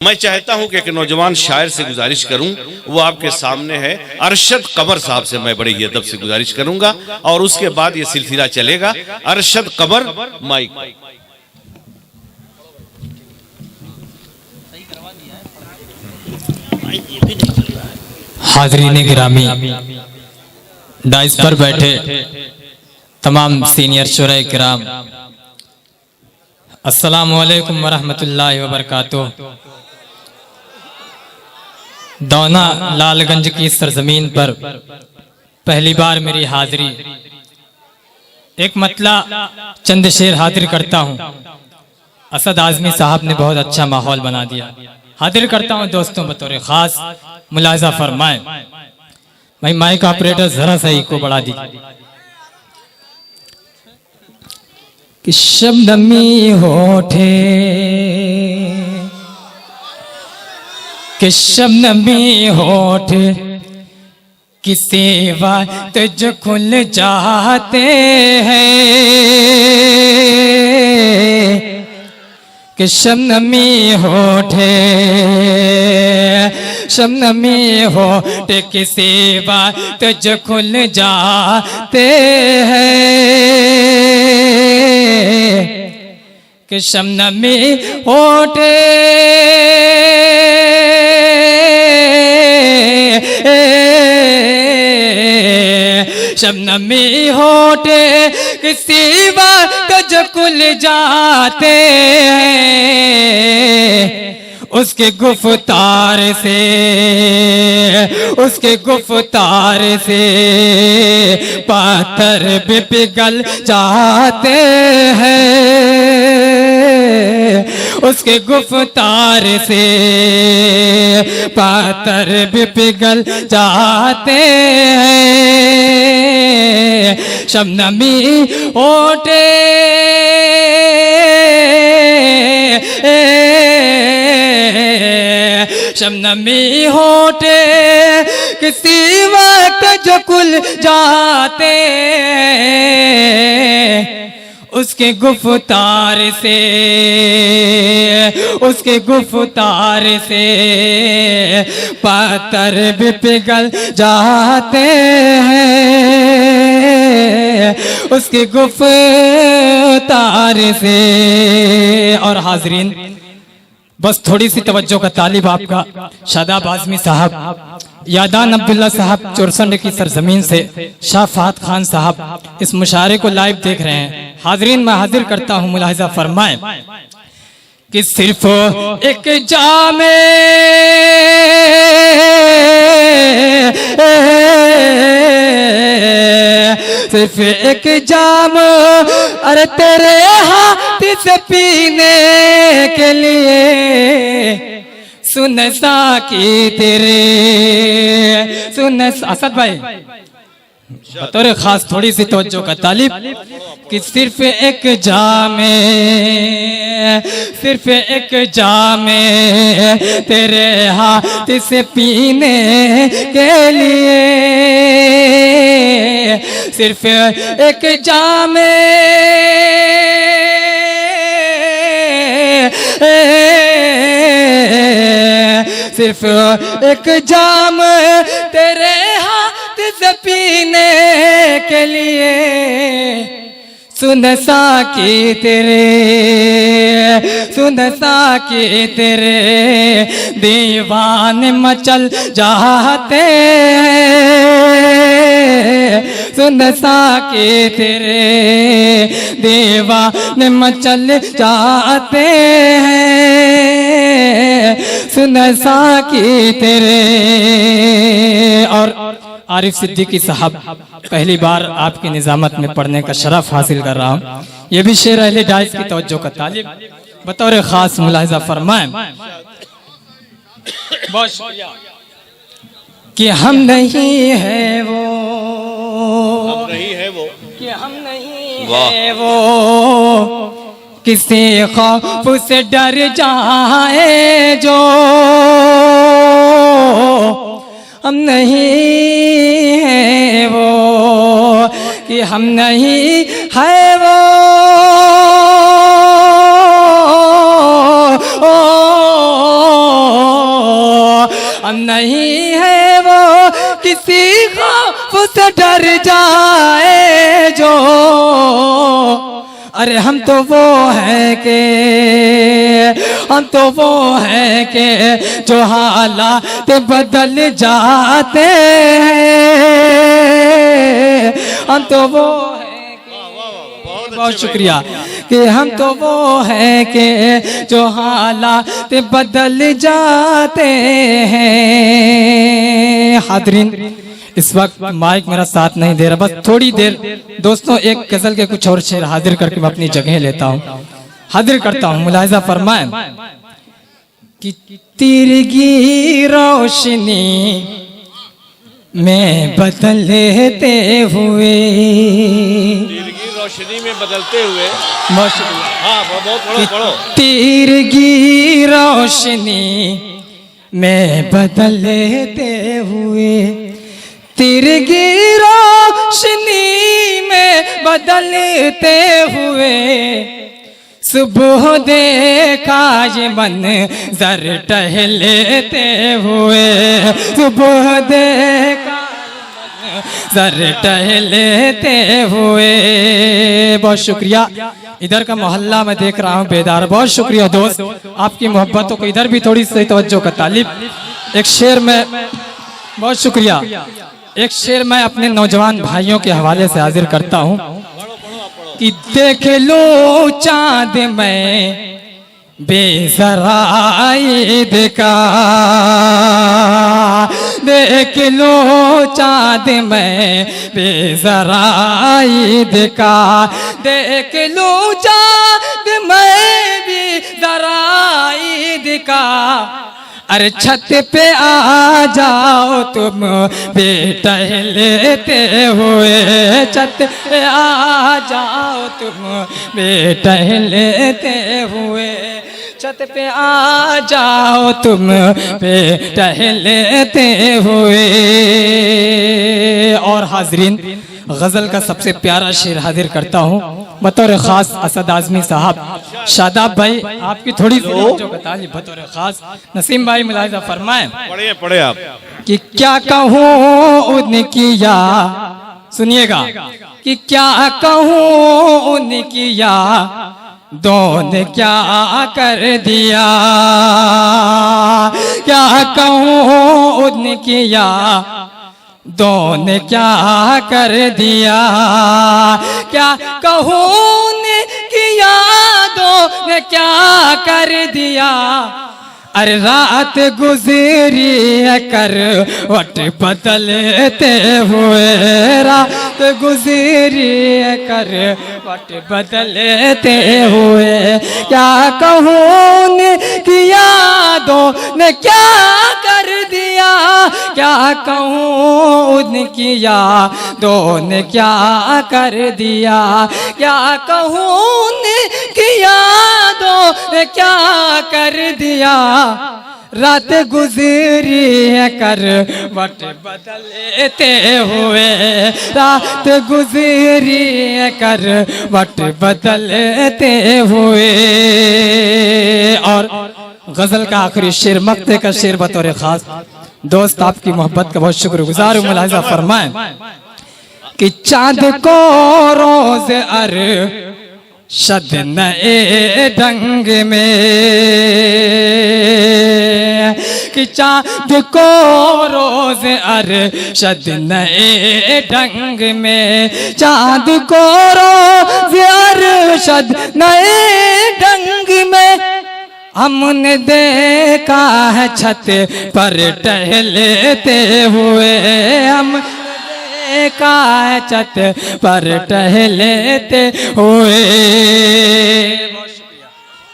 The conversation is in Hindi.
मैं चाहता हूं कि एक नौजवान शायर से गुजारिश करूं, वो आपके सामने है। अरशद कमर साहब से मैं बड़े अदब से गुजारिश करूंगा और उसके बाद ये सिलसिला चलेगा। अरशद कमर, माइक। हाज़रीन गिरामी, डाइस पर बैठे तमाम सीनियर शुरा किराम, अस्सलामु अलैकुम वरहमतुल्लाहि वबरकातुह। दौना लालगंज की सरजमीन पर पहली बार मेरी हाजिरी, एक मतला चंद शेर हाजिर करता हूँ। असद आजमी साहब ने बहुत अच्छा माहौल बना दिया। हाजिर करता हूँ दोस्तों, बतौर खास मुलाहिजा फरमाएं। भाई माइक ऑपरेटर जरा सा इको बढ़ा दी। कि शबनमी होठे, कि शबनमी होठ की सेवा तुझ खुल जाते हैं। कि शबनमी होठे, शबनमी होठ की सेवा तुझ खुल जाते हैं। कि शबनमी होठे, शबनमी होठे किसी बात जो खुल जाते हैं। उसके गुफ्तार से, उसके गुफ्तार से पत्थर भी पिघल जाते हैं। उसके गुफ्तार से पत्थर भी पिघल जाते हैं। शबनमी होठे, शबनमी होठे किसी वक्त जो खुल जाते हैं। उसके गुफ्तार से, उसके गुफ्तार से पत्थर भी पिघल जाते हैं। उसके गुफ्तार से। और हाजरीन, बस थोड़ी सी तवज्जो का तालिब आपका शादाब आजमी साहब, यादान अब्दुल्ला साहब चोरसंड की सरजमीन से, शाह फहद खान साहब इस मुशायरे को लाइव देख रहे हैं। हाजरीन, मैं हाजिर करता हूँ, मुलाहिजा फरमाएं। कि सिर्फ एक जामे, सिर्फ एक जाम अरे तेरे हाथ से पीने के लिए, सुन साकी तेरे, सुन असद भाई बतौर खास थोड़ी सी तवज्जो का तालिब। कि सिर्फ एक जामे, सिर्फ एक जामे तेरे हाथ से पीने के लिए, सिर्फ एक जामे, सिर्फ एक जाम तेरे हाथ से पीने के लिए, सुन साकी तेरे, सुन साकी तेरे दीवाने मचल जाते हैं। सुन साकी तेरे दीवाने मचल जाते हैं। सुन साकी तेरे। और आरिफ सिद्दीकी साहब, पहली बार आपकी निजामत में पढ़ने का शरफ हासिल कर रहा हूँ। ये भी शेर अहले डाइस की तवज्जो का तालिब, बतौर खास मुलाहिजा फरमाएं। बहुत शुक्रिया। कि हम नहीं है वो, हम नहीं है वो, कि हम नहीं है वो, किसी खौफ से डर जाए जो, हम नहीं है वो, कि हम नहीं है वो, हम नहीं है वो किसी खौफ से डर जाए जो, अरे हम तो वो है के, हम तो वो है के जो हालात बदल जाते हैं। हम तो वो है के, बहुत शुक्रिया, कि हम तो वो है के जो हालात बदल जाते हैं। हाज़रीन, इस वक्त माइक मेरा साथ नहीं दे रहा, बस थोड़ी देर दोस्तों एक गजल के कुछ और शेर हाजिर करके मैं अपनी जगह लेता हूँ, हाजिर करता हूँ। मुलाहिजा फरमाएं कि तिरगी रोशनी में बदलते हुए, रोशनी में बदलते हुए, हाँ बहुत पढ़ो। तिरगी रोशनी में बदलते हुए, तिरगी रोशनी में बदलते हुए, सुबह देखा ये मंज़र टहलते हुए, सुबह देखा सर टहलते हुए। बहुत शुक्रिया। इधर का मोहल्ला मैं देख रहा हूँ बेदार, बहुत शुक्रिया दोस्त, आपकी मोहब्बतों को इधर भी थोड़ी सी तवज्जो का तालिब। एक शेर में, बहुत शुक्रिया, एक शेर मैं अपने नौजवान भाइयों के हवाले से हाजिर करता हूँ कि देख लो चाँद में बेज़राइद का, देख लो चाँद में बेज़राइद का, देख लो चाँद में बेज़राइद का, अरे छत पे आ जाओ तुम बेटहलते हुए, छत पे आ जाओ तुम बेटहलते हुए, छत पे आ जाओ तुम बेटहलते हुए। और हाजरीन, गजल का सबसे प्यारा शेर हाजिर करता हूँ बतौर खास असद आजमी साहब। शादाब भाई आपकी थोड़ी सी जो बताइए बतौर खास। नसीम भाई मुलाहिजा फरमाएं, पढ़े आप कि क्या कहूँ उनकी या, सुनिएगा, कि क्या कहूँ उनकी या दोने क्या कर दिया, क्या कहूँ उनकी या दोने क्या कर दिया, क्या कहूँ कि यादों ने क्या कर दिया, अरे रात गुजरी है करवट बदलते हुए, रात गुजरी है करवट बदलते हुए, क्या कहूँ कि यादों ने क्या कर दिया, क्या कहूँ उनकी यादों ने क्या कर दिया, क्या कहूँ उनकी यादों ने क्या कर दिया, रात गुजरी है करवट बदलते हुए, रात गुजरी है करवट बदलते हुए। और गजल का आखिरी शेर, मक्ते का शेर बतौर खास दोस्त आपकी मोहब्बत का बहुत शुक्रगुजार हूँ। मुलाहिजा फरमाएं कि चाँद को रोज अरशद नए ढंग में, कि चाँद को रोज अरशद नए ढंग में, चाँद को रोज अरशद नए ढंग में, हमने देखा है छत पर टहलते हुए, हम देखा है छत पर टहलते हुए।